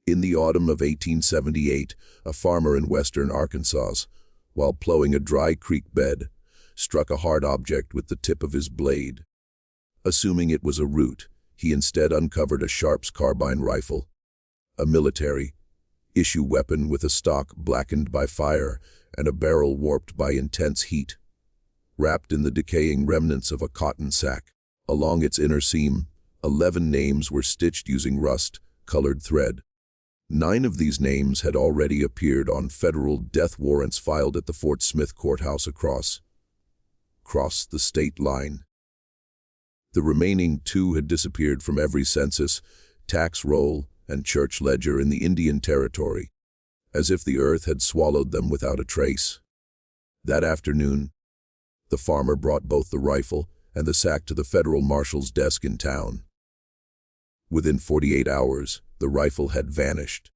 In the autumn of 1878, a farmer in western Arkansas, while plowing a dry creek bed, struck a hard object with the tip of his blade. Assuming it was a root, he instead uncovered a Sharps carbine rifle, a military-issue weapon with a stock blackened by fire and a barrel warped by intense heat. Wrapped in the decaying remnants of a cotton sack, along its inner seam, 11 names were stitched using rust-colored thread. 9 of these names had already appeared on federal death warrants filed at the Fort Smith courthouse across the state line. The remaining 2 had disappeared from every census, tax roll, and church ledger in the Indian Territory, as if the earth had swallowed them without a trace. That afternoon, the farmer brought both the rifle and the sack to the federal marshal's desk in town. Within 48 hours, the rifle had vanished.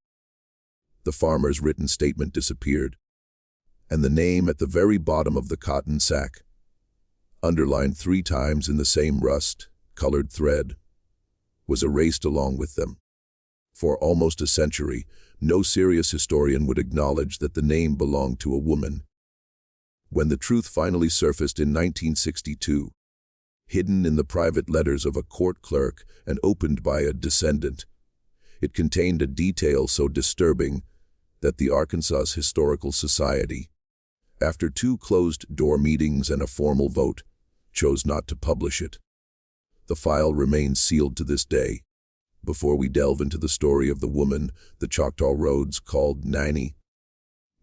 The farmer's written statement disappeared, and the name at the very bottom of the cotton sack, underlined 3 times in the same rust-colored thread, was erased along with them. For almost a century, no serious historian would acknowledge that the name belonged to a woman. When the truth finally surfaced in 1962, hidden in the private letters of a court clerk and opened by a descendant, it contained a detail so disturbing that the Arkansas Historical Society, after 2 closed-door meetings and a formal vote, chose not to publish it. The file remains sealed to this day. Before we delve into the story of the woman the Choctaw Roads called Nanny,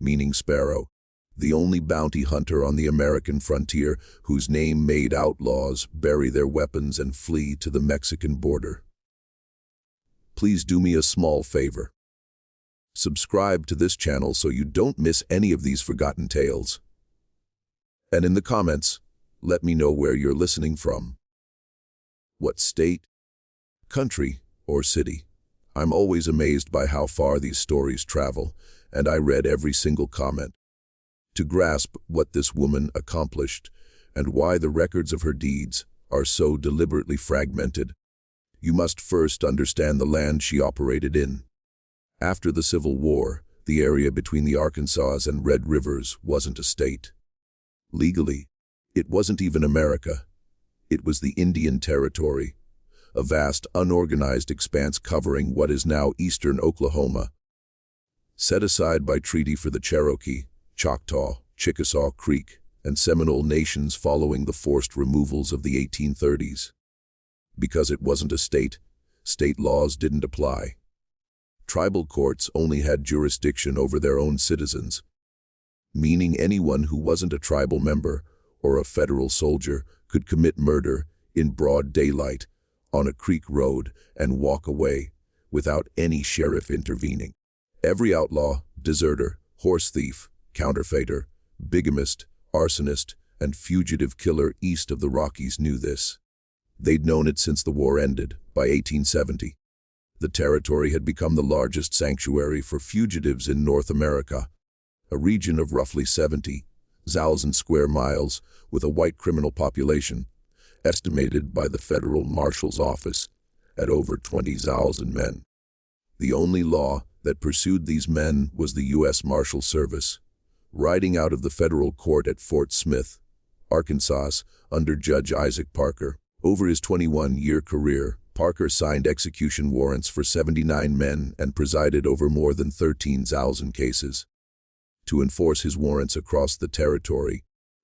meaning sparrow, the only bounty hunter on the American frontier whose name made outlaws bury their weapons and flee to the Mexican border. Please do me a small favor. Subscribe to this channel so you don't miss any of these forgotten tales. And in the comments, let me know where you're listening from. What state, country, or city. I'm always amazed by how far these stories travel, and I read every single comment. To grasp what this woman accomplished and why the records of her deeds are so deliberately fragmented, you must first understand the land she operated in. After the Civil War, the area between the Arkansas and Red Rivers wasn't a state. Legally, it wasn't even America. It was the Indian Territory, a vast, unorganized expanse covering what is now eastern Oklahoma. Set aside by treaty for the Cherokee, Choctaw, Chickasaw Creek, and Seminole nations following the forced removals of the 1830s. Because it wasn't a state, state laws didn't apply. Tribal courts only had jurisdiction over their own citizens, meaning anyone who wasn't a tribal member or a federal soldier could commit murder in broad daylight on a creek road and walk away without any sheriff intervening. Every outlaw, deserter, horse thief, counterfeiter, bigamist, arsonist, and fugitive killer east of the Rockies knew this. They'd known it since the war ended, by 1870. The territory had become the largest sanctuary for fugitives in North America, a region of roughly 70,000 square miles with a white criminal population, estimated by the Federal Marshal's Office at over 20,000 men. The only law that pursued these men was the U.S. Marshal Service, riding out of the federal court at Fort Smith, Arkansas, under Judge Isaac Parker. Over his 21-year career, Parker signed execution warrants for 79 men and presided over more than 13,000 cases. To enforce his warrants across the territory,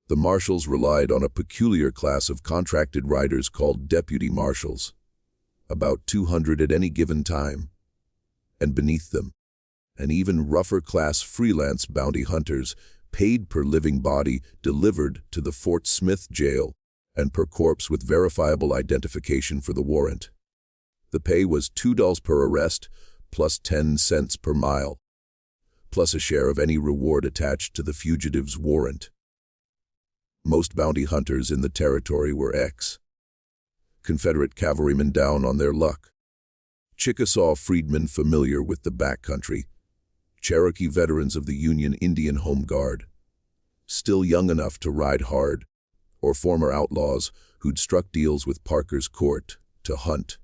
the marshals relied on a peculiar class of contracted riders called deputy marshals, about 200 at any given time, and beneath them, an even rougher class freelance bounty hunters paid per living body delivered to the Fort Smith jail and per corpse with verifiable identification for the warrant. The pay was $2 per arrest plus 10 cents per mile, plus a share of any reward attached to the fugitive's warrant. Most bounty hunters in the territory were Confederate cavalrymen down on their luck, Chickasaw freedmen familiar with the backcountry, Cherokee veterans of the Union Indian Home Guard, still young enough to ride hard, or former outlaws who'd struck deals with Parker's court to hunt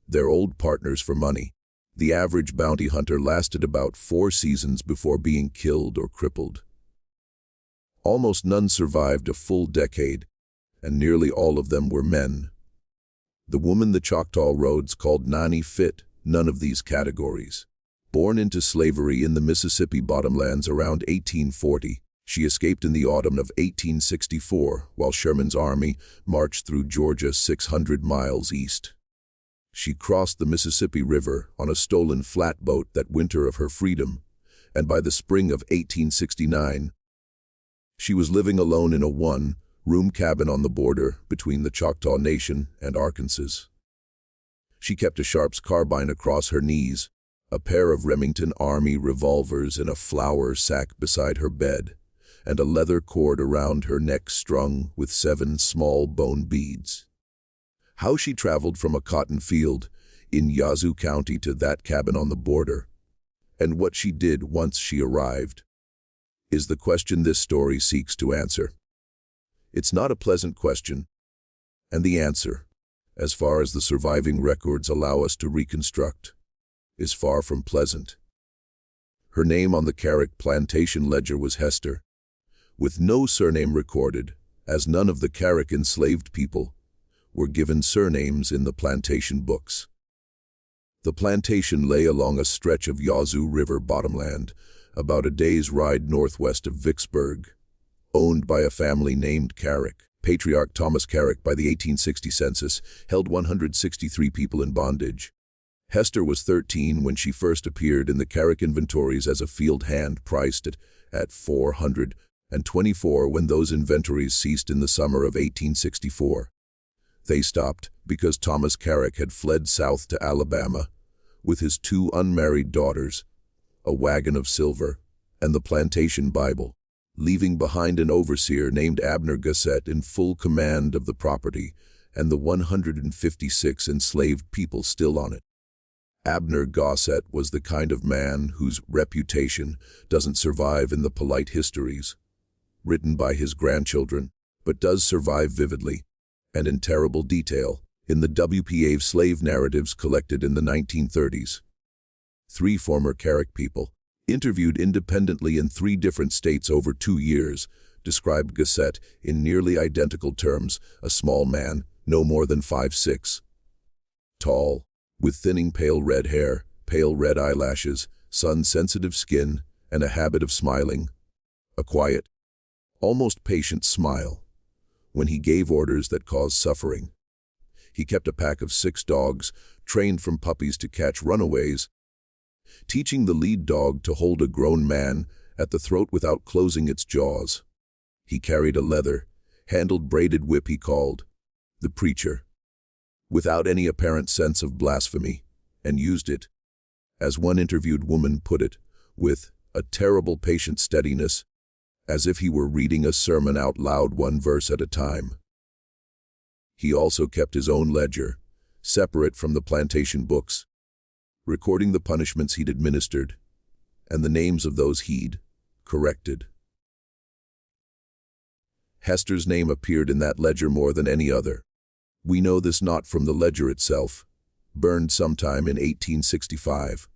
their old partners for money. The average bounty hunter lasted about 4 seasons before being killed or crippled. Almost none survived a full decade, and nearly all of them were men. The woman the Choctaw Roads called Nani fit none of these categories. Born into slavery in the Mississippi bottomlands around 1840, she escaped in the autumn of 1864 while Sherman's army marched through Georgia 600 miles east. She crossed the Mississippi River on a stolen flatboat that winter of her freedom, and by the spring of 1869, she was living alone in a one-room cabin on the border between the Choctaw Nation and Arkansas. She kept a Sharps carbine across her knees, a pair of Remington Army revolvers in a flour sack beside her bed, and a leather cord around her neck strung with 7 small bone beads. How she traveled from a cotton field in Yazoo County to that cabin on the border, and what she did once she arrived, is the question this story seeks to answer. It's not a pleasant question, and the answer, as far as the surviving records allow us to reconstruct, is far from pleasant. Her name on the Carrick plantation ledger was Hester, with no surname recorded, as none of the Carrick enslaved people were given surnames in the plantation books. The plantation lay along a stretch of Yazoo River bottomland, about a day's ride northwest of Vicksburg, owned by a family named Carrick. Patriarch Thomas Carrick, by the 1860 census, held 163 people in bondage. Hester was 13 when she first appeared in the Carrick inventories as a field hand, priced at $424 when those inventories ceased in the summer of 1864. They stopped because Thomas Carrick had fled south to Alabama with his 2 unmarried daughters, a wagon of silver, and the plantation Bible, leaving behind an overseer named Abner Gossett in full command of the property and the 156 enslaved people still on it. Abner Gossett was the kind of man whose reputation doesn't survive in the polite histories written by his grandchildren, but does survive vividly and in terrible detail in the WPA slave narratives collected in the 1930s. 3 former Carrick people, interviewed independently in 3 different states over 2 years, described Gossett in nearly identical terms: a small man, no more than 5'6", tall, with thinning pale red hair, pale red eyelashes, sun-sensitive skin, and a habit of smiling, a quiet, almost patient smile, when he gave orders that caused suffering. He kept a pack of 6 dogs, trained from puppies to catch runaways, teaching the lead dog to hold a grown man at the throat without closing its jaws. He carried a leather-handled braided whip he called the preacher, without any apparent sense of blasphemy, and used it, as one interviewed woman put it, with a terrible patient steadiness, as if he were reading a sermon out loud, 1 verse at a time. He also kept his own ledger, separate from the plantation books, recording the punishments he'd administered and the names of those he'd corrected. Hester's name appeared in that ledger more than any other. We know this not from the ledger itself, burned sometime in 1865,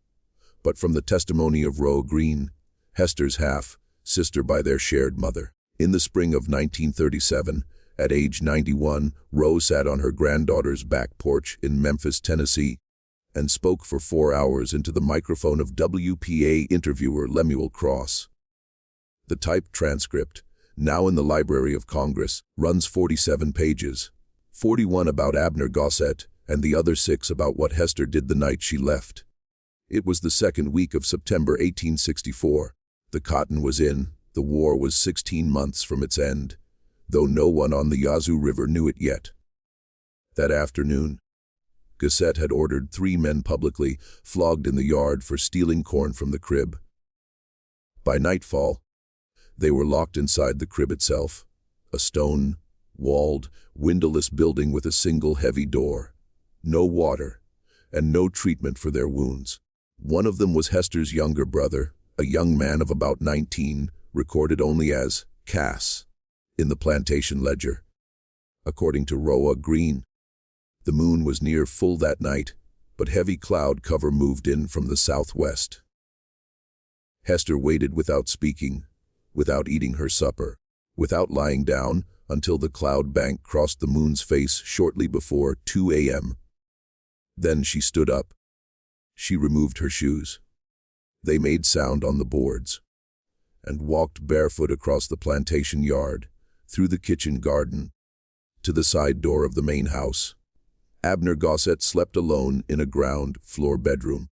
but from the testimony of Roe Green, Hester's half-sister by their shared mother. In the spring of 1937, at age 91, Roe sat on her granddaughter's back porch in Memphis, Tennessee, and spoke for 4 hours into the microphone of WPA interviewer Lemuel Cross. The typed transcript, now in the Library of Congress, runs 47 pages, 41 about Abner Gossett, and the other 6 about what Hester did the night she left. It was the 2nd week of September 1864. The cotton was in, the war was 16 months from its end, though no one on the Yazoo River knew it yet. That afternoon, Gossett had ordered 3 men publicly flogged in the yard for stealing corn from the crib. By nightfall, they were locked inside the crib itself, a stone-walled, windowless building with a single heavy door, no water, and no treatment for their wounds. One of them was Hester's younger brother, a young man of about 19, recorded only as Cass in the plantation ledger. According to Roe Green, the moon was near full that night, but heavy cloud cover moved in from the southwest. Hester waited without speaking, without eating her supper, without lying down, until the cloud bank crossed the moon's face shortly before 2 a.m. Then she stood up. She removed her shoes. They made sound on the boards, and walked barefoot across the plantation yard, through the kitchen garden, to the side door of the main house. Abner Gossett slept alone in a ground-floor bedroom,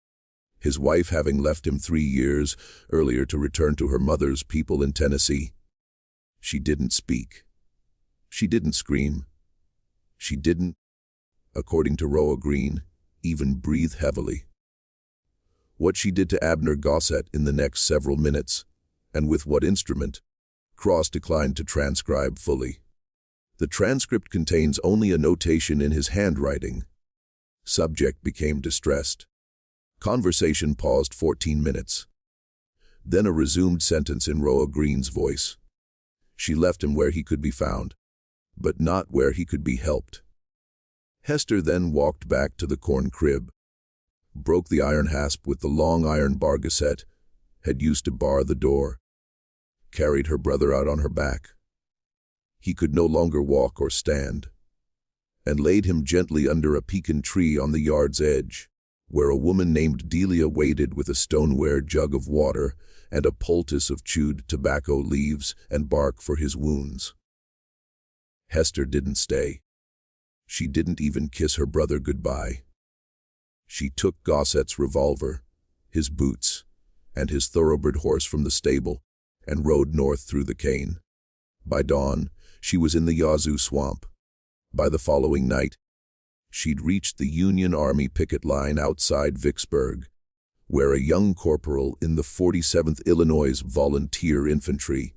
his wife having left him 3 years earlier to return to her mother's people in Tennessee. She didn't speak. She didn't scream. She didn't, according to Roa Green, even breathe heavily. What she did to Abner Gossett in the next several minutes, and with what instrument, Cross declined to transcribe fully. The transcript contains only a notation in his handwriting. Subject became distressed. Conversation paused 14 minutes. Then a resumed sentence in Roa Green's voice. She left him where he could be found, but not where he could be helped. Hester then walked back to the corn crib, broke the iron hasp with the long iron bar Gossett had used to bar the door, carried her brother out on her back. He could no longer walk or stand, and laid him gently under a pecan tree on the yard's edge, where a woman named Delia waited with a stoneware jug of water and a poultice of chewed tobacco leaves and bark for his wounds. Hester didn't stay. She didn't even kiss her brother goodbye. She took Gossett's revolver, his boots, and his thoroughbred horse from the stable and rode north through the cane. By dawn, she was in the Yazoo swamp. By the following night, she'd reached the Union Army picket line outside Vicksburg, where a young corporal in the 47th Illinois Volunteer Infantry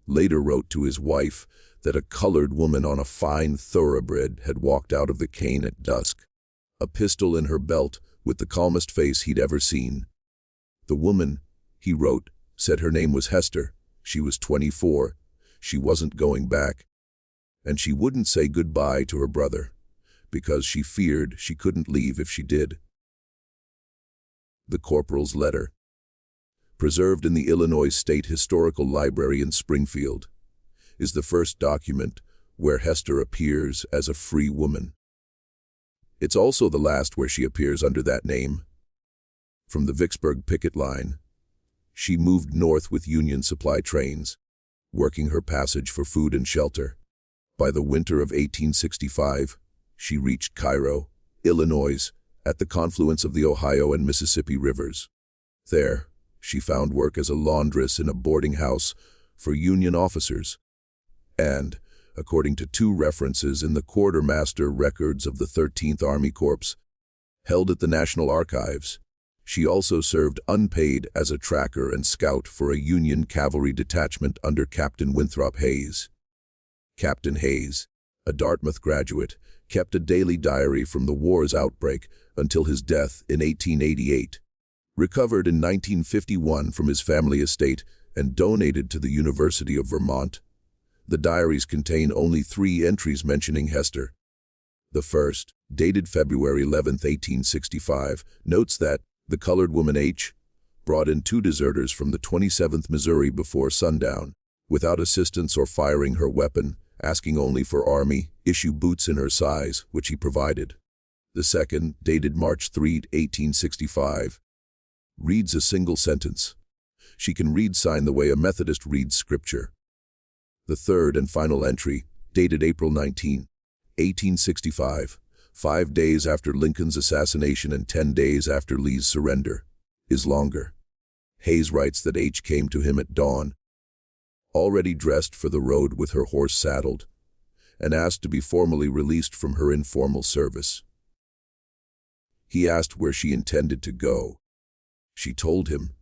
later wrote to his wife that a colored woman on a fine thoroughbred had walked out of the cane at dusk, a pistol in her belt with the calmest face he'd ever seen. The woman, he wrote, said her name was Hester. She was 24. She wasn't going back, and she wouldn't say goodbye to her brother, because she feared she couldn't leave if she did. The corporal's letter, preserved in the Illinois State Historical Library in Springfield, is the first document where Hester appears as a free woman. It's also the last where she appears under that name. From the Vicksburg picket line, she moved north with Union supply trains, working her passage for food and shelter. By the winter of 1865, she reached Cairo, Illinois, at the confluence of the Ohio and Mississippi rivers. There, she found work as a laundress in a boarding house for Union officers, and, according to 2 references in the quartermaster records of the 13th Army Corps, held at the National Archives, she also served unpaid as a tracker and scout for a Union cavalry detachment under Captain Winthrop Hayes. Captain Hayes, a Dartmouth graduate, kept a daily diary from the war's outbreak until his death in 1888. Recovered in 1951 from his family estate and donated to the University of Vermont, the diaries contain only 3 entries mentioning Hester. The first, dated February 11, 1865, notes that the colored woman H. brought in 2 deserters from the 27th Missouri before sundown, without assistance or firing her weapon, asking only for Army issue boots in her size, which he provided. The second, dated March 3, 1865, reads a single sentence. She can read sign the way a Methodist reads scripture. The third and final entry, dated April 19, 1865, 5 days after Lincoln's assassination and 10 days after Lee's surrender, is longer. Hayes writes that H came to him at dawn, already dressed for the road with her horse saddled, and asked to be formally released from her informal service. He asked where she intended to go. She told him,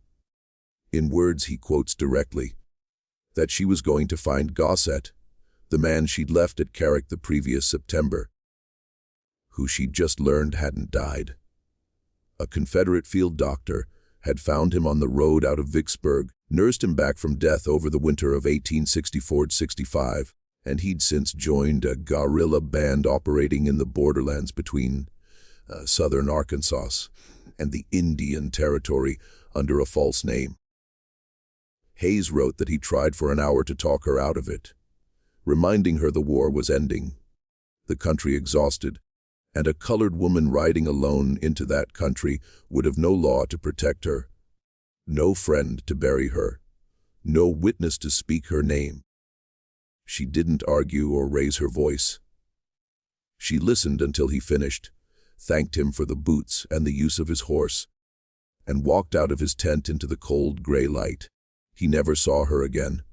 in words he quotes directly, that she was going to find Gossett, the man she'd left at Carrick the previous September, who she'd just learned hadn't died. A Confederate field doctor had found him on the road out of Vicksburg, nursed him back from death over the winter of 1864-65, and he'd since joined a guerrilla band operating in the borderlands between southern Arkansas, and the Indian Territory under a false name. Hayes wrote that he tried for an hour to talk her out of it, reminding her the war was ending, the country exhausted, and a colored woman riding alone into that country would have no law to protect her, no friend to bury her, no witness to speak her name. She didn't argue or raise her voice. She listened until he finished, thanked him for the boots and the use of his horse, and walked out of his tent into the cold gray light. He never saw her again.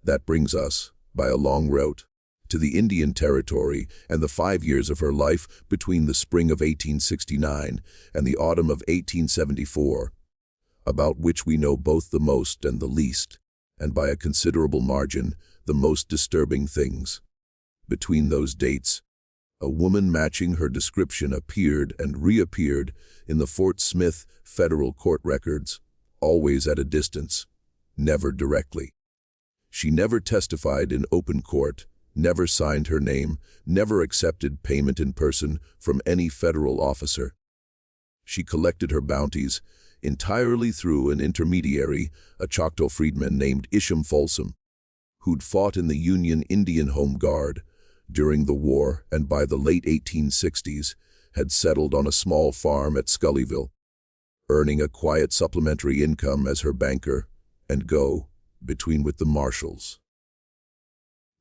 That brings us, by a long route, to the Indian Territory and the 5 years of her life between the spring of 1869 and the autumn of 1874, about which we know both the most and the least, and by a considerable margin, the most disturbing things. Between those dates, a woman matching her description appeared and reappeared in the Fort Smith federal court records, always at a distance, never directly. She never testified in open court, never signed her name, never accepted payment in person from any federal officer. She collected her bounties entirely through an intermediary, a Choctaw freedman named Isham Folsom, who'd fought in the Union Indian Home Guard during the war and by the late 1860s had settled on a small farm at Scullyville, earning a quiet supplementary income as her banker and go-between with the marshals.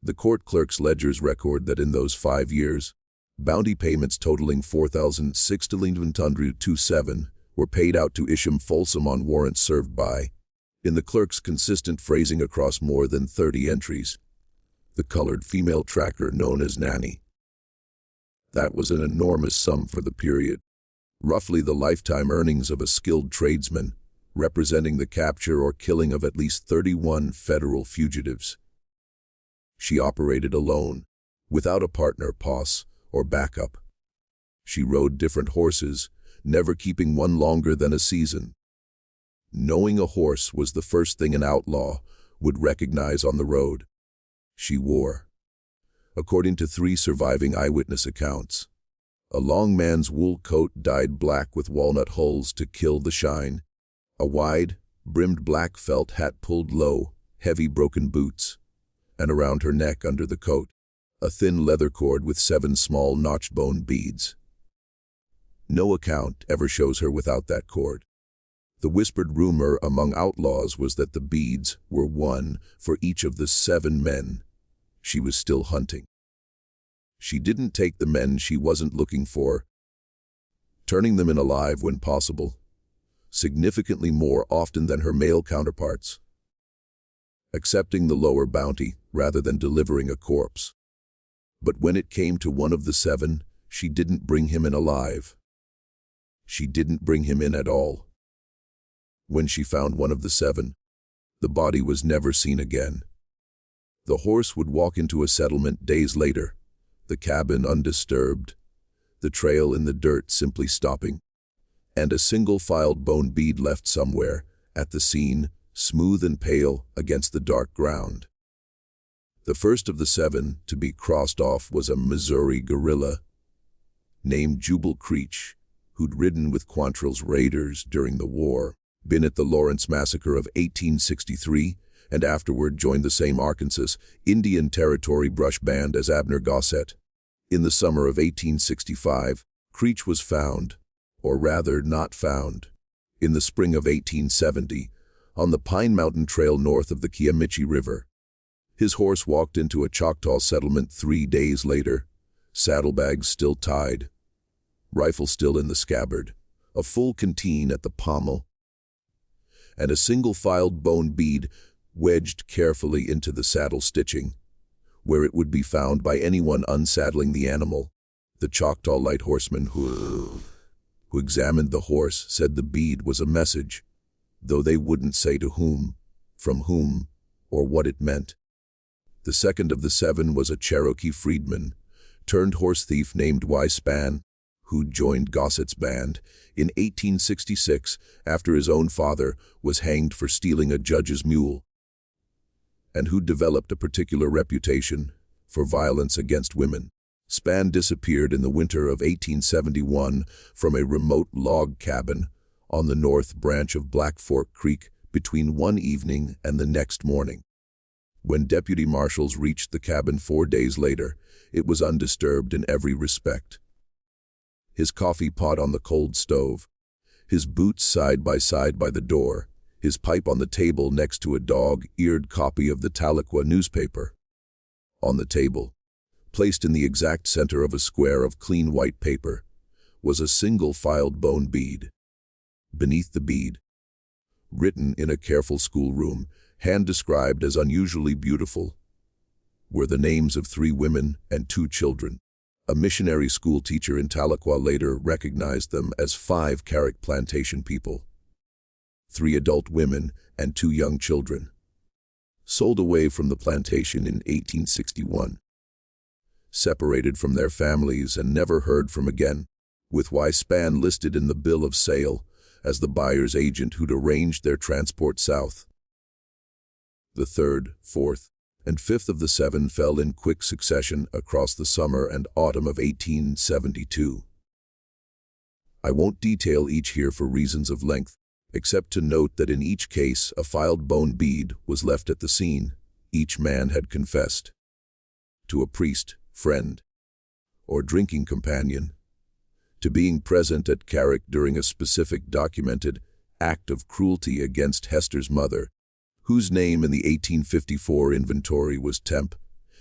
The court clerk's ledgers record that in those 5 years, bounty payments totaling $4,627 were paid out to Isham Folsom on warrants served by, in the clerk's consistent phrasing across more than 30 entries, the colored female tracker known as Nanny. That was an enormous sum for the period, roughly the lifetime earnings of a skilled tradesman, representing the capture or killing of at least 31 federal fugitives. She operated alone, without a partner, posse, or backup. She rode different horses, never keeping one longer than a season. Knowing a horse was the first thing an outlaw would recognize on the road. She wore, according to 3 surviving eyewitness accounts, a long man's wool coat dyed black with walnut hulls to kill the shine, a wide, brimmed black felt hat pulled low, heavy broken boots, and around her neck under the coat, a thin leather cord with 7 small notched bone beads. No account ever shows her without that cord. The whispered rumor among outlaws was that the beads were 1 for each of the 7 men she was still hunting. She didn't take the men she wasn't looking for, turning them in alive when possible, significantly more often than her male counterparts, accepting the lower bounty rather than delivering a corpse. But when it came to one of the 7, she didn't bring him in alive. She didn't bring him in at all. When she found one of the 7, the body was never seen again. The horse would walk into a settlement days later, the cabin undisturbed, the trail in the dirt simply stopping, and a single filed bone bead left somewhere at the scene, smooth and pale against the dark ground. The first of the 7 to be crossed off was a Missouri guerrilla named Jubal Creech, who'd ridden with Quantrill's raiders during the war, been at the Lawrence Massacre of 1863, and afterward joined the same Arkansas Indian Territory brush band as Abner Gossett. In the summer of 1865, Creech was found, or rather not found, in the spring of 1870, on the Pine Mountain Trail north of the Kiamichi River. His horse walked into a Choctaw settlement 3 days later, saddlebags still tied, rifle still in the scabbard, a full canteen at the pommel, and a single-filed bone bead wedged carefully into the saddle stitching, where it would be found by anyone unsaddling the animal. The Choctaw light horseman who examined the horse said the bead was a message, though they wouldn't say to whom, from whom, or what it meant. The second of the 7 was a Cherokee freedman, turned horse thief named Y. Spann, who joined Gossett's band in 1866 after his own father was hanged for stealing a judge's mule, and who developed a particular reputation for violence against women. Span disappeared in the winter of 1871 from a remote log cabin on the north branch of Black Fork Creek between one evening and the next morning. When deputy marshals reached the cabin 4 days later, it was undisturbed in every respect. His coffee pot on the cold stove, his boots side by the door, his pipe on the table next to a dog-eared copy of the Tahlequah newspaper. On the table, placed in the exact center of a square of clean white paper, was a single filed bone bead. Beneath the bead, written in a careful schoolroom, hand-described as unusually beautiful, were the names of 3 women and 2 children. A missionary school teacher in Tahlequah later recognized them as 5 Carrick plantation people. 3 adult women and 2 young children, sold away from the plantation in 1861. Separated from their families and never heard from again, with Span listed in the bill of sale as the buyer's agent who'd arranged their transport south. The 3rd, 4th, and 5th of the 7 fell in quick succession across the summer and autumn of 1872. I won't detail each here for reasons of length, except to note that in each case a filed bone bead was left at the scene. Each man had confessed to a priest, friend, or drinking companion, to being present at Carrick during a specific documented act of cruelty against Hester's mother, whose name in the 1854 inventory was Temp,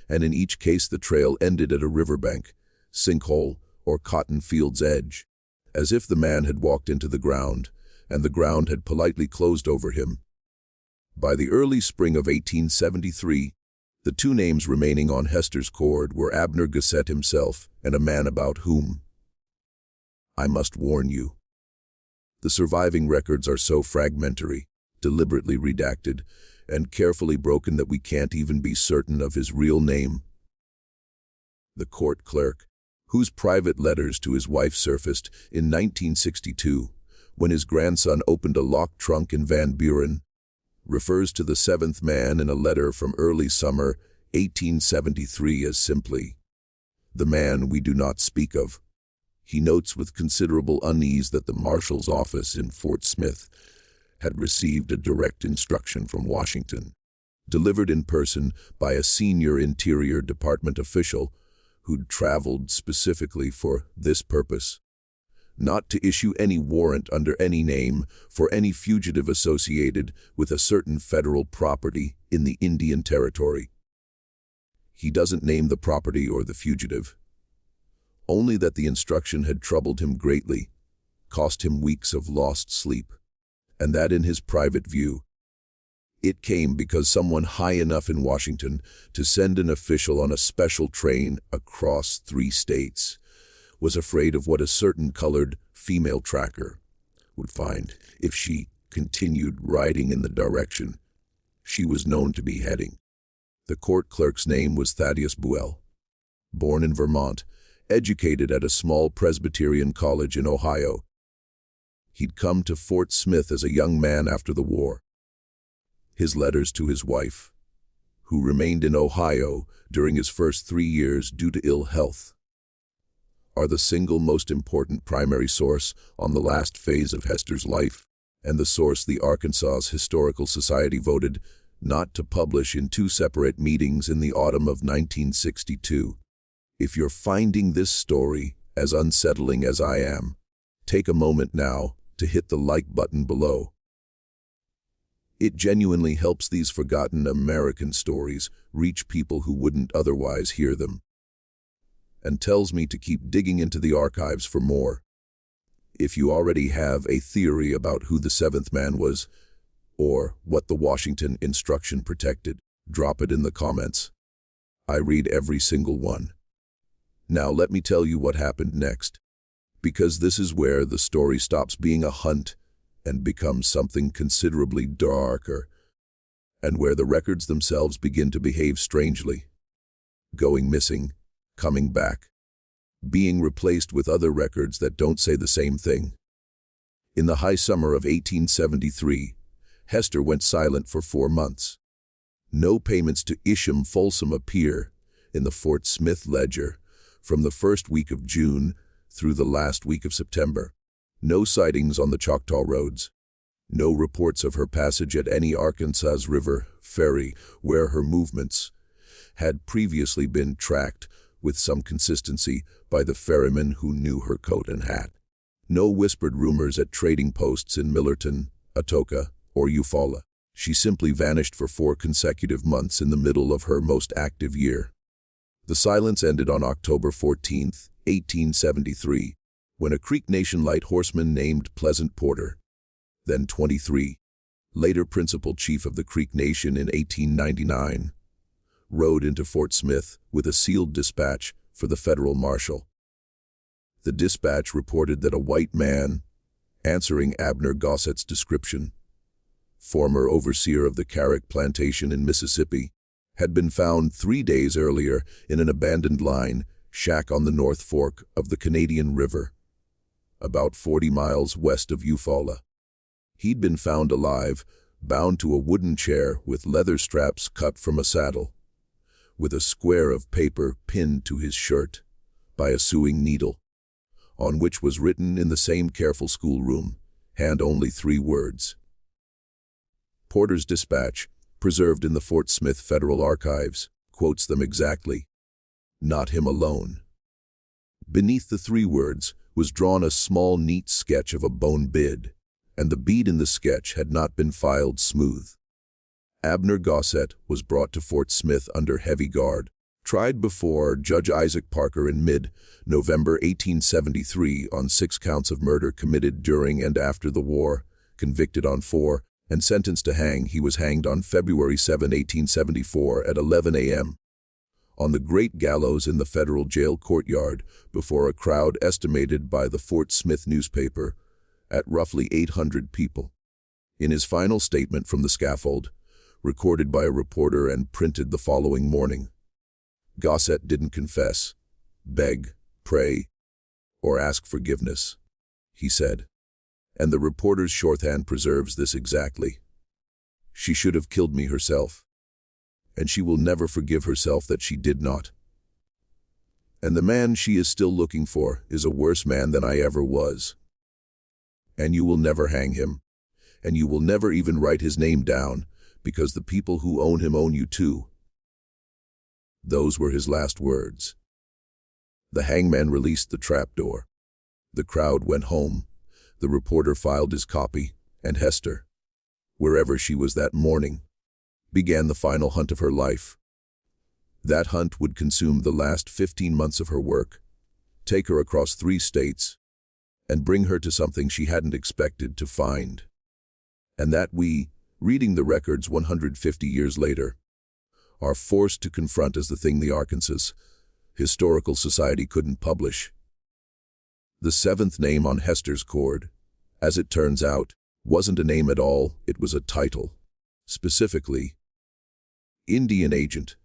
and in each case the trail ended at a riverbank, sinkhole, or cotton field's edge, as if the man had walked into the ground, and the ground had politely closed over him. By the early spring of 1873, the 2 names remaining on Hester's cord were Abner Gassett himself and a man about whom I must warn you. The surviving records are so fragmentary, deliberately redacted, and carefully broken that we can't even be certain of his real name. The court clerk, whose private letters to his wife surfaced in 1962, when his grandson opened a locked trunk in Van Buren, refers to the 7th man in a letter from early summer 1873 as simply the man we do not speak of. He notes with considerable unease that the marshal's office in Fort Smith had received a direct instruction from Washington, delivered in person by a senior Interior Department official who'd traveled specifically for this purpose, not to issue any warrant under any name for any fugitive associated with a certain federal property in the Indian Territory. He doesn't name the property or the fugitive, only that the instruction had troubled him greatly, cost him weeks of lost sleep, and that in his private view, it came because someone high enough in Washington to send an official on a special train across 3 states was afraid of what a certain colored female tracker would find if she continued riding in the direction she was known to be heading. The court clerk's name was Thaddeus Buell. Born in Vermont, educated at a small Presbyterian college in Ohio, he'd come to Fort Smith as a young man after the war. His letters to his wife, who remained in Ohio during his first 3 years due to ill health, are the single most important primary source on the last phase of Hester's life, and the source the Arkansas Historical Society voted not to publish in 2 separate meetings in the autumn of 1962. If you're finding this story as unsettling as I am, take a moment now to hit the like button below. It genuinely helps these forgotten American stories reach people who wouldn't otherwise hear them, and tells me to keep digging into the archives for more. If you already have a theory about who the 7th man was, or what the Washington instruction protected, drop it in the comments. I read every single one. Now let me tell you what happened next, because this is where the story stops being a hunt and becomes something considerably darker, and where the records themselves begin to behave strangely, going missing, coming back, being replaced with other records that don't say the same thing. In the high summer of 1873, Hester went silent for 4 months. No payments to Isham Folsom appear in the Fort Smith ledger from the first week of June through the last week of September. No sightings on the Choctaw roads. No reports of her passage at any Arkansas River ferry where her movements had previously been tracked with some consistency by the ferryman who knew her coat and hat. No whispered rumors at trading posts in Millerton, Atoka, or Eufaula. She simply vanished for 4 consecutive months in the middle of her most active year. The silence ended on October 14, 1873, when a Creek Nation light horseman named Pleasant Porter, then 23, later principal chief of the Creek Nation in 1899, rode into Fort Smith with a sealed dispatch for the federal marshal. The dispatch reported that a white man, answering Abner Gossett's description, former overseer of the Carrick plantation in Mississippi, had been found 3 days earlier in an abandoned line shack on the North Fork of the Canadian River, about 40 miles west of Eufaula. He'd been found alive, bound to a wooden chair with leather straps cut from a saddle, with a square of paper pinned to his shirt by a sewing needle, on which was written in the same careful schoolroom hand only 3 words. Porter's dispatch, preserved in the Fort Smith Federal Archives, quotes them exactly. Not him alone. Beneath the 3 words was drawn a small, neat sketch of a bone bid, and the bead in the sketch had not been filed smooth. Abner Gossett was brought to Fort Smith under heavy guard, tried before Judge Isaac Parker in mid-November 1873 on 6 counts of murder committed during and after the war, convicted on 4, and sentenced to hang. He was hanged on February 7, 1874 at 11 a.m. on the great gallows in the federal jail courtyard before a crowd estimated by the Fort Smith newspaper at roughly 800 people. In his final statement from the scaffold, recorded by a reporter and printed the following morning, Gossett didn't confess, beg, pray, or ask forgiveness, he said. And the reporter's shorthand preserves this exactly. She should have killed me herself, and she will never forgive herself that she did not. And the man she is still looking for is a worse man than I ever was. And you will never hang him, and you will never even write his name down, because the people who own him own you too. Those were his last words. The hangman released the trapdoor. The crowd went home. The reporter filed his copy, and Hester, wherever she was that morning, began the final hunt of her life. That hunt would consume the last 15 months of her work, take her across 3 states, and bring her to something she hadn't expected to find. And that we, reading the records 150 years later, are forced to confront as the thing the Arkansas Historical Society couldn't publish. The 7th name on Hester's cord, as it turns out, wasn't a name at all, it was a title. Specifically, Indian Agent.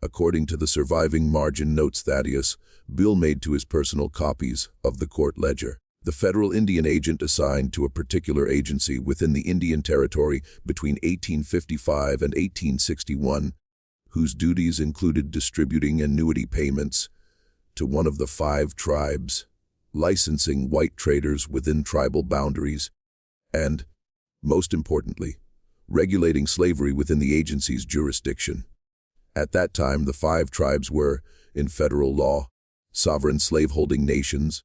According to the surviving margin notes Thaddeus Bill made to his personal copies of the court ledger, the federal Indian agent assigned to a particular agency within the Indian Territory between 1855 and 1861, whose duties included distributing annuity payments to one of the 5 tribes, licensing white traders within tribal boundaries, and, most importantly, regulating slavery within the agency's jurisdiction. At that time, the 5 tribes were, in federal law, sovereign slaveholding nations.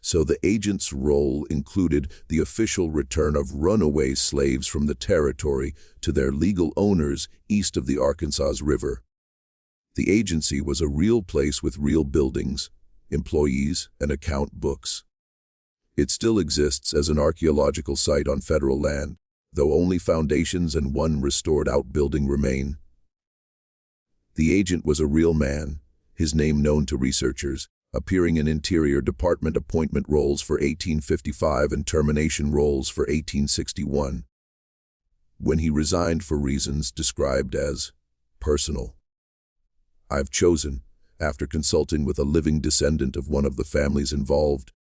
So the agent's role included the official return of runaway slaves from the territory to their legal owners east of the Arkansas River. The agency was a real place with real buildings, employees, and account books. It still exists as an archaeological site on federal land, though only foundations and 1 restored outbuilding remain. The agent was a real man, his name known to researchers, appearing in Interior Department appointment rolls for 1855 and termination rolls for 1861. When he resigned for reasons described as personal. I've chosen, after consulting with a living descendant of one of the families involved,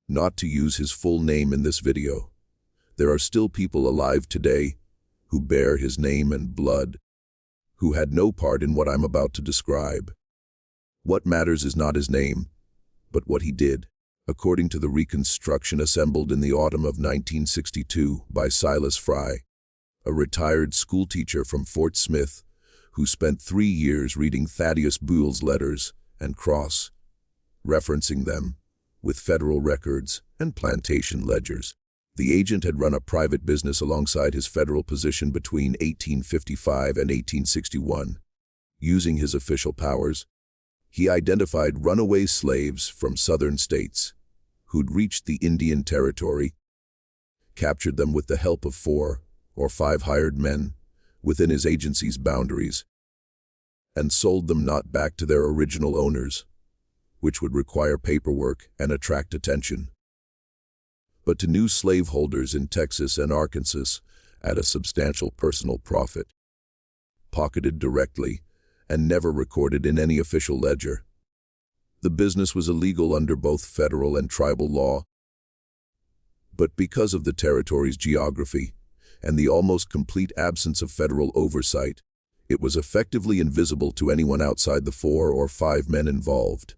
not to use his full name in this video. There are still people alive today who bear his name and blood, who had no part in what I'm about to describe. What matters is not his name, but what he did. According to the reconstruction assembled in the autumn of 1962 by Silas Fry, a retired schoolteacher from Fort Smith, who spent 3 years reading Thaddeus Boole's letters and cross-referencing them with federal records and plantation ledgers. The agent had run a private business alongside his federal position between 1855 and 1861. Using his official powers, he identified runaway slaves from southern states who'd reached the Indian Territory, captured them with the help of 4 or 5 hired men within his agency's boundaries, and sold them not back to their original owners, which would require paperwork and attract attention, but to new slaveholders in Texas and Arkansas at a substantial personal profit, pocketed directly and never recorded in any official ledger. The business was illegal under both federal and tribal law, but because of the territory's geography and the almost complete absence of federal oversight, it was effectively invisible to anyone outside the 4 or 5 men involved.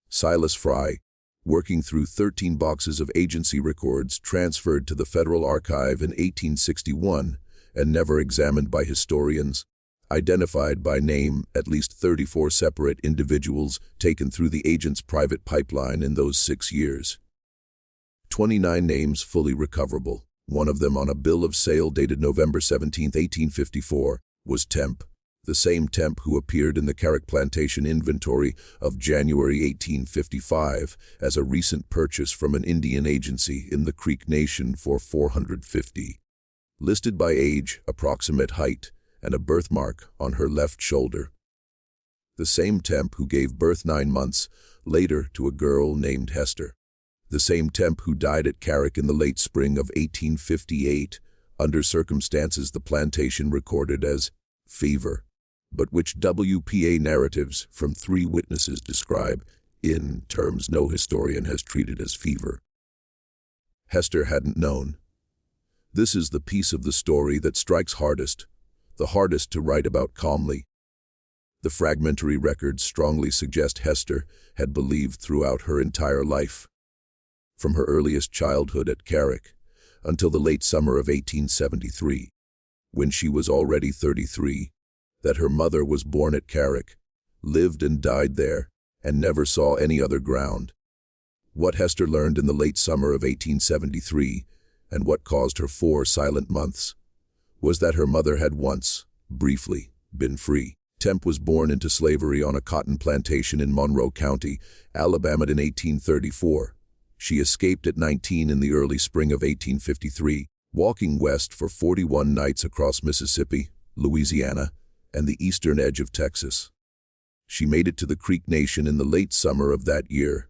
Silas Fry, working through 13 boxes of agency records transferred to the Federal Archive in 1861 and never examined by historians, identified by name at least 34 separate individuals taken through the agent's private pipeline in those 6 years. 29 names fully recoverable, one of them on a bill of sale dated November 17, 1854, was Temp, the same Temp who appeared in the Carrick Plantation inventory of January 1855 as a recent purchase from an Indian agency in the Creek Nation for $450. Listed by age, approximate height, and a birthmark on her left shoulder. The same Temp who gave birth 9 months later to a girl named Hester. The same Temp who died at Carrick in the late spring of 1858 under circumstances the plantation recorded as fever, but which WPA narratives from 3 witnesses describe in terms no historian has treated as fever. Hester hadn't known. This is the piece of the story that strikes hardest, the hardest to write about calmly. The fragmentary records strongly suggest Hester had believed throughout her entire life, from her earliest childhood at Carrick until the late summer of 1873, when she was already 33, that her mother was born at Carrick, lived and died there, and never saw any other ground. What Hester learned in the late summer of 1873, and what caused her 4 silent months, was that her mother had once, briefly, been free. Temp was born into slavery on a cotton plantation in Monroe County, Alabama in 1834. She escaped at 19 in the early spring of 1853, walking west for 41 nights across Mississippi, Louisiana, and the eastern edge of Texas. She made it to the Creek Nation in the late summer of that year,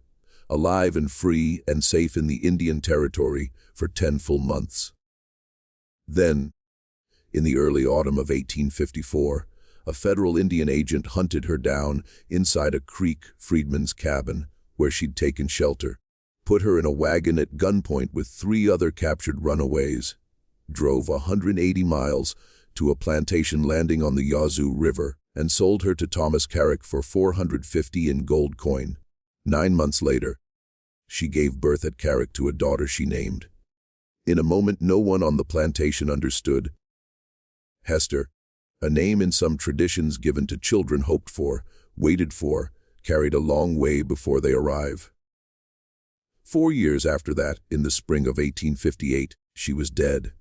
alive and free and safe in the Indian Territory for 10 full months. Then, in the early autumn of 1854, a federal Indian agent hunted her down inside a Creek freedman's cabin where she'd taken shelter, put her in a wagon at gunpoint with 3 other captured runaways, drove 180 miles to a plantation landing on the Yazoo River, and sold her to Thomas Carrick for $450 in gold coin. 9 months later, she gave birth at Carrick to a daughter she named. In a moment no one on the plantation understood. Hester, a name in some traditions given to children hoped for, waited for, carried a long way before they arrive. 4 years after that, in the spring of 1858, she was dead.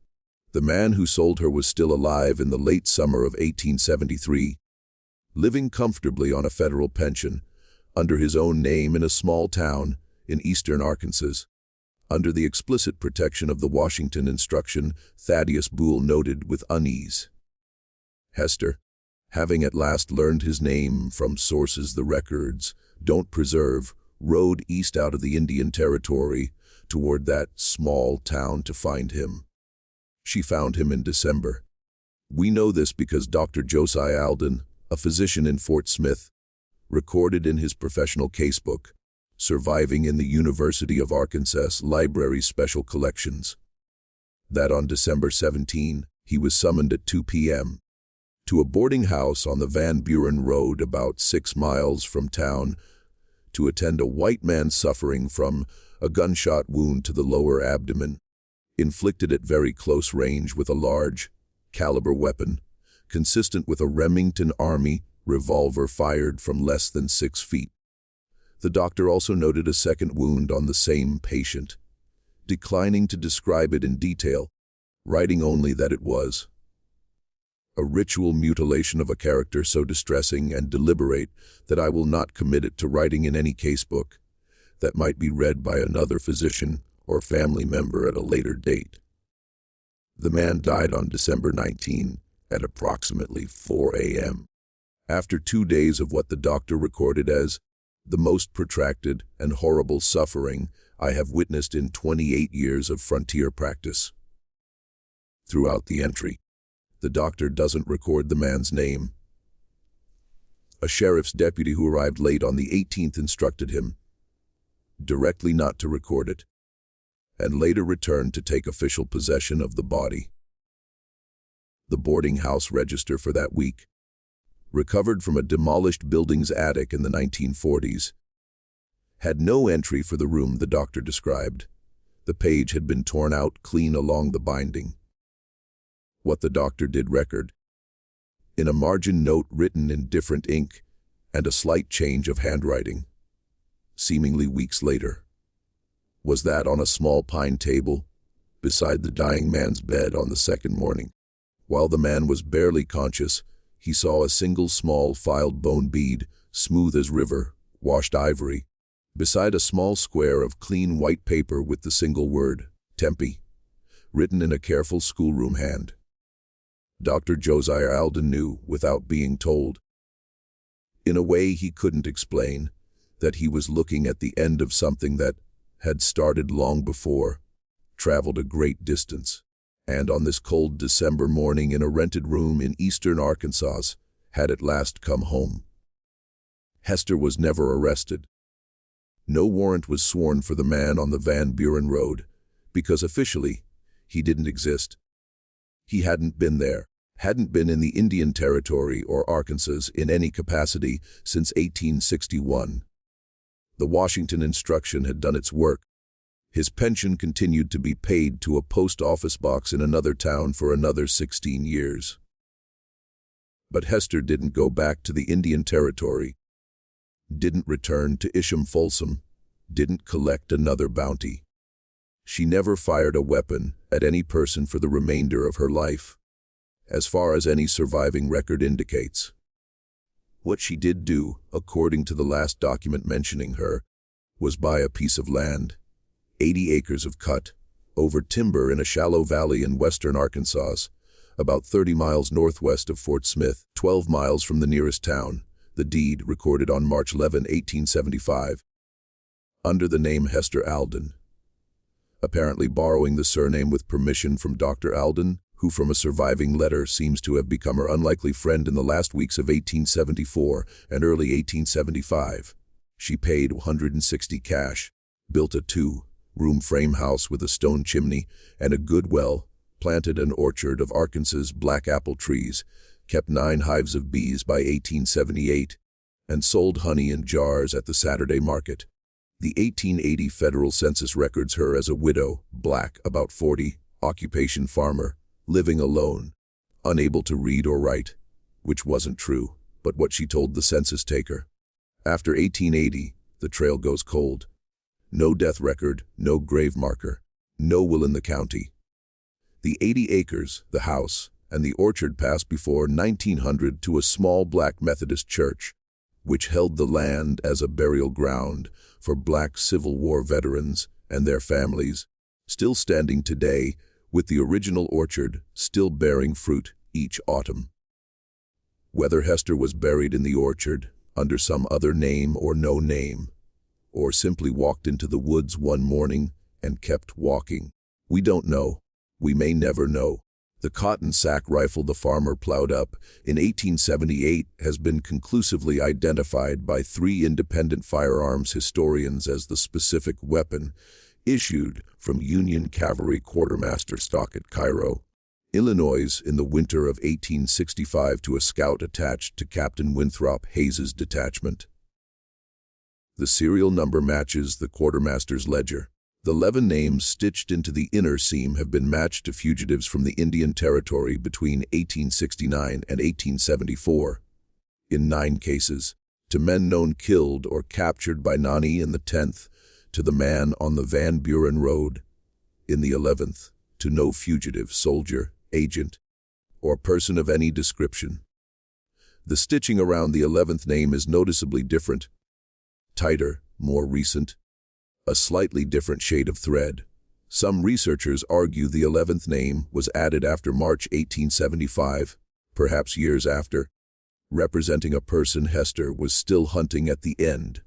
The man who sold her was still alive in the late summer of 1873, living comfortably on a federal pension, under his own name in a small town in eastern Arkansas. Under the explicit protection of the Washington Instruction, Thaddeus Boole noted with unease. Hester, having at last learned his name from sources the records don't preserve, rode east out of the Indian Territory toward that small town to find him. She found him in December. We know this because Dr. Josiah Alden, a physician in Fort Smith, recorded in his professional casebook, surviving in the University of Arkansas Library's special collections, that on December 17, he was summoned at 2 p.m. to a boarding house on the Van Buren Road about 6 miles from town to attend a white man suffering from a gunshot wound to the lower abdomen, inflicted at very close range with a large caliber weapon, consistent with a Remington Army revolver fired from less than 6 feet. The doctor also noted a second wound on the same patient, declining to describe it in detail, writing only that it was a ritual mutilation of a character so distressing and deliberate that I will not commit it to writing in any casebook that might be read by another physician or family member at a later date. The man died on December 19 at approximately 4 a.m. after 2 days of what the doctor recorded as the most protracted and horrible suffering I have witnessed in 28 years of frontier practice. Throughout the entry, the doctor doesn't record the man's name. A sheriff's deputy who arrived late on the 18th instructed him directly not to record it, and later returned to take official possession of the body. The boarding house register for that week, recovered from a demolished building's attic in the 1940s, had no entry for the room the doctor described. The page had been torn out clean along the binding. What the doctor did record, in a margin note written in different ink and a slight change of handwriting, seemingly weeks later, was that on a small pine table beside the dying man's bed on the second morning, while the man was barely conscious, he saw a single small filed bone bead, smooth as river, washed ivory, beside a small square of clean white paper with the single word, Tempe, written in a careful schoolroom hand. Dr. Josiah Alden knew, without being told, in a way he couldn't explain, that he was looking at the end of something that had started long before, traveled a great distance, and on this cold December morning in a rented room in eastern Arkansas, had at last come home. Hester was never arrested. No warrant was sworn for the man on the Van Buren Road, because officially, he didn't exist. He hadn't been there, hadn't been in the Indian Territory or Arkansas in any capacity since 1861. The Washington instruction had done its work. His pension continued to be paid to a post office box in another town for another 16 years. But Hester didn't go back to the Indian Territory, didn't return to Isham Folsom, didn't collect another bounty. She never fired a weapon at any person for the remainder of her life, as far as any surviving record indicates. What she did do, according to the last document mentioning her, was buy a piece of land, 80 acres of cut, over timber in a shallow valley in western Arkansas, about 30 miles northwest of Fort Smith, 12 miles from the nearest town, the deed recorded on March 11, 1875, under the name Hester Alden, apparently borrowing the surname with permission from Dr. Alden, who from a surviving letter seems to have become her unlikely friend in the last weeks of 1874 and early 1875. She paid $160 cash, built a 2-room frame house with a stone chimney and a good well, planted an orchard of Arkansas's black apple trees, kept 9 hives of bees by 1878, and sold honey in jars at the Saturday market. The 1880 federal census records her as a widow, black, about 40, occupation farmer, living alone, unable to read or write, which wasn't true, but what she told the census taker. After 1880, the trail goes cold. No death record, no grave marker, no will in the county. The 80 acres, the house, and the orchard passed before 1900 to a small black Methodist church, which held the land as a burial ground for black Civil War veterans and their families, still standing today, with the original orchard still bearing fruit each autumn. Whether Hester was buried in the orchard, under some other name or no name, or simply walked into the woods one morning and kept walking, we don't know. We may never know. The cotton sack rifle the farmer plowed up in 1878 has been conclusively identified by 3 independent firearms historians as the specific weapon issued from Union Cavalry Quartermaster stock at Cairo. Illinois, in the winter of 1865, to a scout attached to Captain Winthrop Hayes's detachment. The serial number matches the quartermaster's ledger. The 11 names stitched into the inner seam have been matched to fugitives from the Indian Territory between 1869 and 1874. In 9 cases, to men known killed or captured by Nani in the 10th, to the man on the Van Buren Road. In the 11th, to no fugitive, soldier, agent, or person of any description. The stitching around the 11th name is noticeably different, tighter, more recent, a slightly different shade of thread. Some researchers argue the 11th name was added after March 1875, perhaps years after, representing a person Hester was still hunting at the end,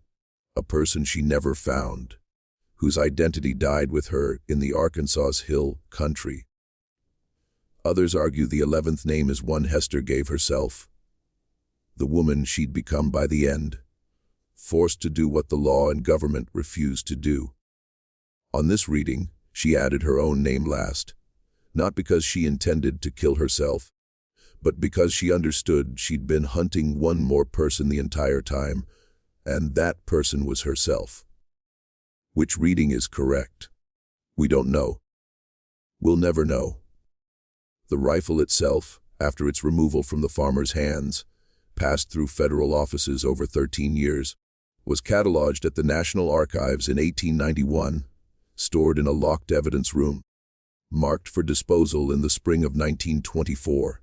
a person she never found, whose identity died with her in the Arkansas Hill Country. Others argue the 11th name is one Hester gave herself, the woman she'd become by the end, forced to do what the law and government refused to do. On this reading, she added her own name last, not because she intended to kill herself, but because she understood she'd been hunting one more person the entire time, and that person was herself. Which reading is correct? We don't know. We'll never know. The rifle itself, after its removal from the farmer's hands, passed through federal offices over 13 years, was cataloged at the National Archives in 1891, stored in a locked evidence room, marked for disposal in the spring of 1924.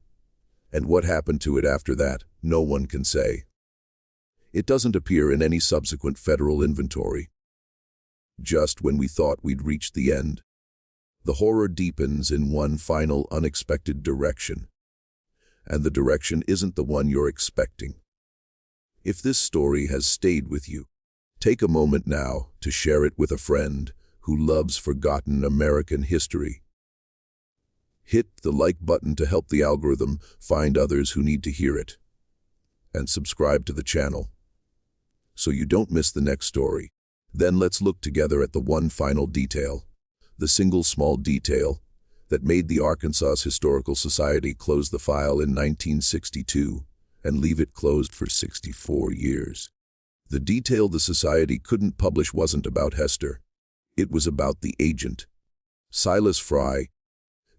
And what happened to it after that, no one can say. It doesn't appear in any subsequent federal inventory. Just when we thought we'd reached the end, the horror deepens in one final unexpected direction. And the direction isn't the one you're expecting. If this story has stayed with you, take a moment now to share it with a friend who loves forgotten American history. Hit the like button to help the algorithm find others who need to hear it. And subscribe to the channel so you don't miss the next story. Then let's look together at the one final detail, the single small detail that made the Arkansas Historical Society close the file in 1962 and leave it closed for 64 years. The detail the society couldn't publish wasn't about Hester. It was about the agent, Silas Fry,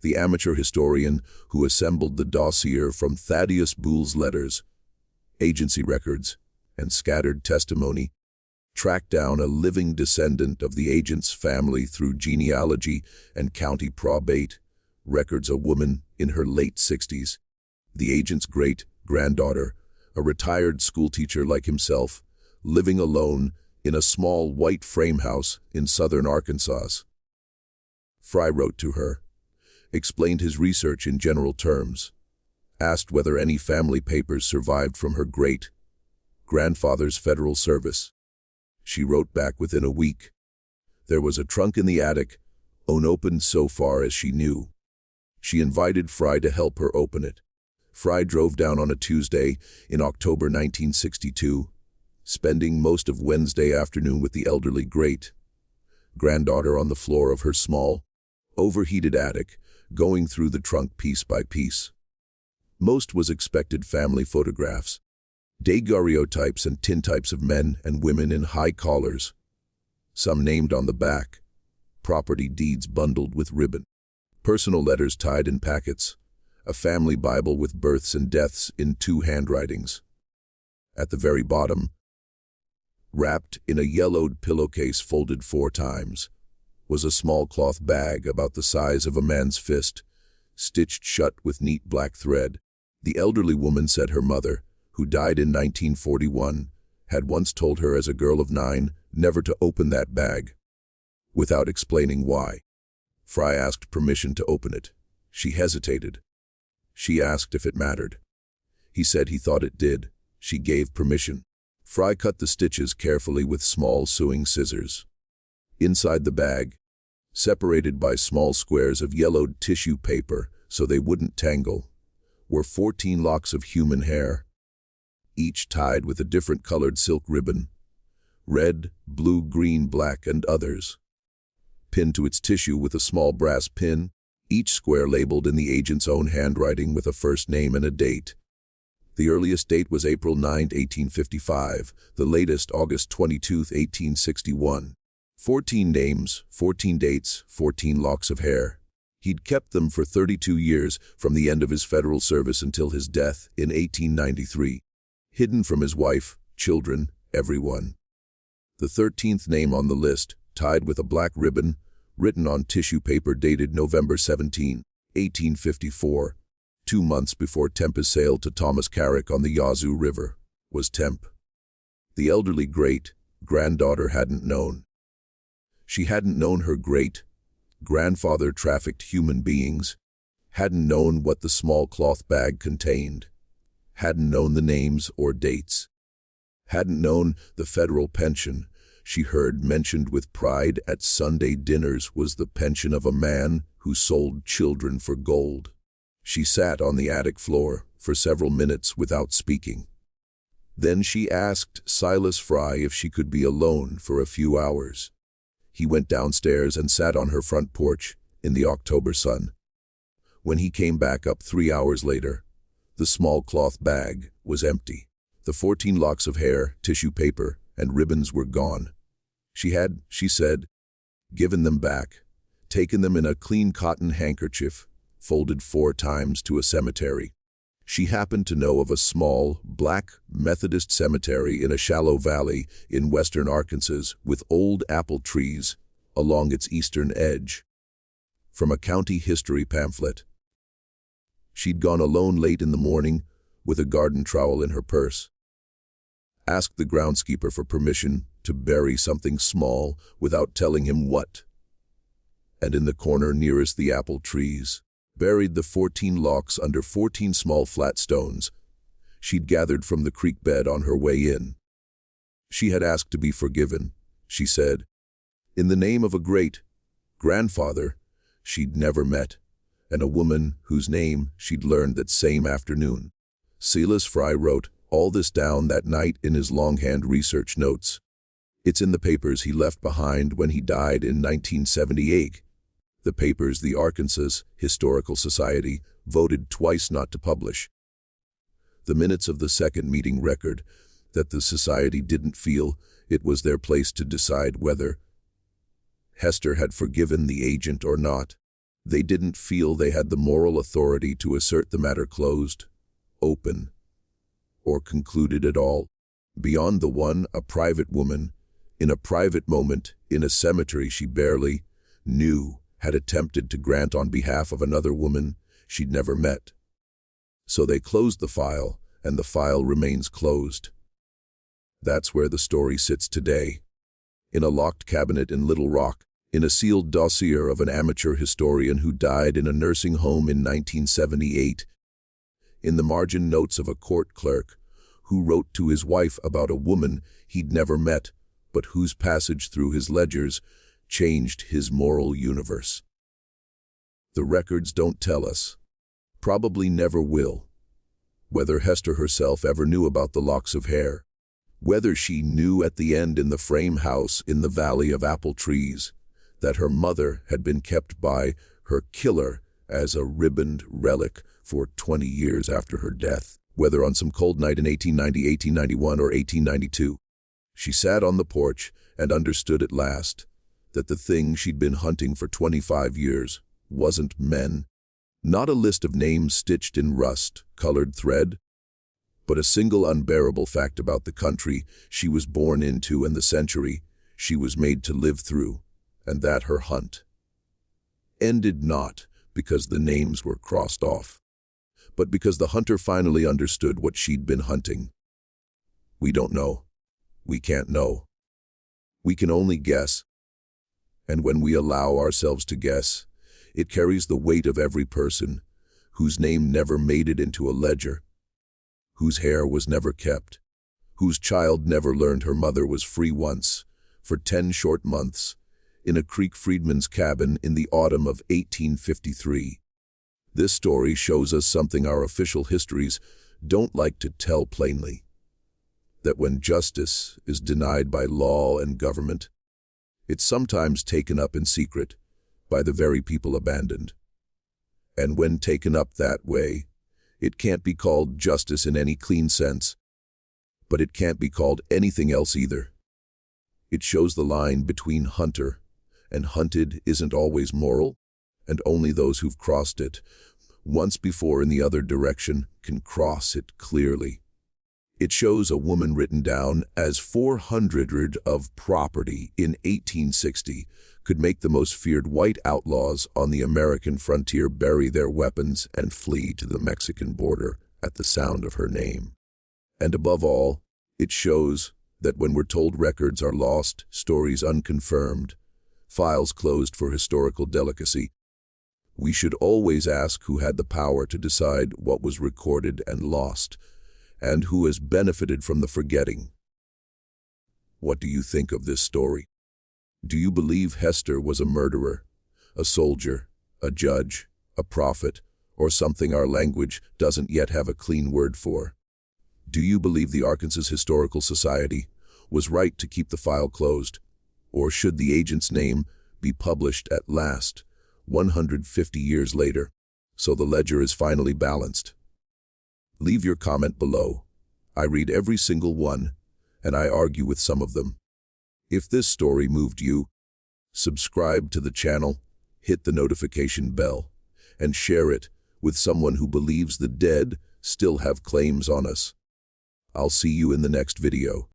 the amateur historian who assembled the dossier from Thaddeus Boole's letters, agency records, and scattered testimony, tracked down a living descendant of the agent's family through genealogy and county probate, records a woman in her late 60s, the agent's great-granddaughter, a retired schoolteacher like himself, living alone in a small white frame house in southern Arkansas. Fry wrote to her, explained his research in general terms, asked whether any family papers survived from her great-grandfather's federal service. She wrote back within a week. There was a trunk in the attic, unopened so far as she knew. She invited Fry to help her open it. Fry drove down on a Tuesday in October 1962, spending most of Wednesday afternoon with the elderly great-granddaughter on the floor of her small, overheated attic, going through the trunk piece by piece. Most was expected family photographs, daguerreotypes and tintypes of men and women in high collars, some named on the back, property deeds bundled with ribbon, personal letters tied in packets, a family Bible with births and deaths in 2 handwritings. At the very bottom, wrapped in a yellowed pillowcase folded 4 times, was a small cloth bag about the size of a man's fist, stitched shut with neat black thread. The elderly woman said her mother, who died in 1941, had once told her as a girl of 9 never to open that bag. Without explaining why, Fry asked permission to open it. She hesitated. She asked if it mattered. He said he thought it did. She gave permission. Fry cut the stitches carefully with small sewing scissors. Inside the bag, separated by small squares of yellowed tissue paper so they wouldn't tangle, were 14 locks of human hair, each tied with a different colored silk ribbon, red, blue, green, black, and others. Pinned to its tissue with a small brass pin, each square labeled in the agent's own handwriting with a first name and a date. The earliest date was April 9, 1855, the latest August 22, 1861. 14 names, 14 dates, 14 locks of hair. He'd kept them for 32 years, from the end of his federal service until his death in 1893. Hidden from his wife, children, everyone. The 13th name on the list, tied with a black ribbon, written on tissue paper dated November 17, 1854, 2 months before Tempest sailed to Thomas Carrick on the Yazoo River, was Temp. The elderly great-granddaughter hadn't known. She hadn't known her great-grandfather trafficked human beings, hadn't known what the small cloth bag contained, hadn't known the names or dates, hadn't known the federal pension she heard mentioned with pride at Sunday dinners was the pension of a man who sold children for gold. She sat on the attic floor for several minutes without speaking. Then she asked Silas Fry if she could be alone for a few hours. He went downstairs and sat on her front porch in the October sun. When he came back up 3 hours later, the small cloth bag was empty. The 14 locks of hair, tissue paper, and ribbons were gone. She had, she said, given them back, taken them in a clean cotton handkerchief, folded 4 times to a cemetery. She happened to know of a small, black Methodist cemetery in a shallow valley in western Arkansas with old apple trees along its eastern edge. From a county history pamphlet. She'd gone alone late in the morning with a garden trowel in her purse. Asked the groundskeeper for permission to bury something small without telling him what. And in the corner nearest the apple trees, buried the 14 locks under 14 small flat stones she'd gathered from the creek bed on her way in. She had asked to be forgiven, she said, in the name of a great-grandfather she'd never met, and a woman whose name she'd learned that same afternoon. Silas Fry wrote all this down that night in his longhand research notes. It's in the papers he left behind when he died in 1978. The papers the Arkansas Historical Society voted twice not to publish. The minutes of the second meeting record that the society didn't feel it was their place to decide whether Hester had forgiven the agent or not. They didn't feel they had the moral authority to assert the matter closed, open, or concluded at all. Beyond the one, a private woman, in a private moment, in a cemetery she barely knew, had attempted to grant on behalf of another woman she'd never met. So they closed the file, and the file remains closed. That's where the story sits today. In a locked cabinet in Little Rock, in a sealed dossier of an amateur historian who died in a nursing home in 1978, in the margin notes of a court clerk who wrote to his wife about a woman he'd never met, but whose passage through his ledgers changed his moral universe. The records don't tell us, probably never will, whether Hester herself ever knew about the locks of hair, whether she knew at the end in the frame house in the Valley of Apple Trees that her mother had been kept by her killer as a ribboned relic for 20 years after her death, whether on some cold night in 1890, 1891, or 1892. She sat on the porch and understood at last that the thing she'd been hunting for 25 years wasn't men, not a list of names stitched in rust-colored thread, but a single unbearable fact about the country she was born into and the century she was made to live through, and that her hunt ended not because the names were crossed off, but because the hunter finally understood what she'd been hunting. We don't know. We can't know. We can only guess. And when we allow ourselves to guess, it carries the weight of every person whose name never made it into a ledger, whose hair was never kept, whose child never learned her mother was free once, for 10 short months, in a Creek freedman's cabin in the autumn of 1853. This story shows us something our official histories don't like to tell plainly, that when justice is denied by law and government, it's sometimes taken up in secret by the very people abandoned. And when taken up that way, it can't be called justice in any clean sense. But it can't be called anything else either. It shows the line between hunter and hunted isn't always moral, and only those who've crossed it once before in the other direction can cross it clearly. It shows a woman written down as 400 of property in 1860 could make the most feared white outlaws on the American frontier bury their weapons and flee to the Mexican border at the sound of her name. And above all, it shows that when we're told records are lost, stories unconfirmed, files closed for historical delicacy, we should always ask who had the power to decide what was recorded and lost, and who has benefited from the forgetting. What do you think of this story? Do you believe Hester was a murderer, a soldier, a judge, a prophet, or something our language doesn't yet have a clean word for? Do you believe the Arkansas Historical Society was right to keep the file closed, or should the agent's name be published at last, 150 years later, so the ledger is finally balanced? Leave your comment below. I read every single one, and I argue with some of them. If this story moved you, subscribe to the channel, hit the notification bell, and share it with someone who believes the dead still have claims on us. I'll see you in the next video.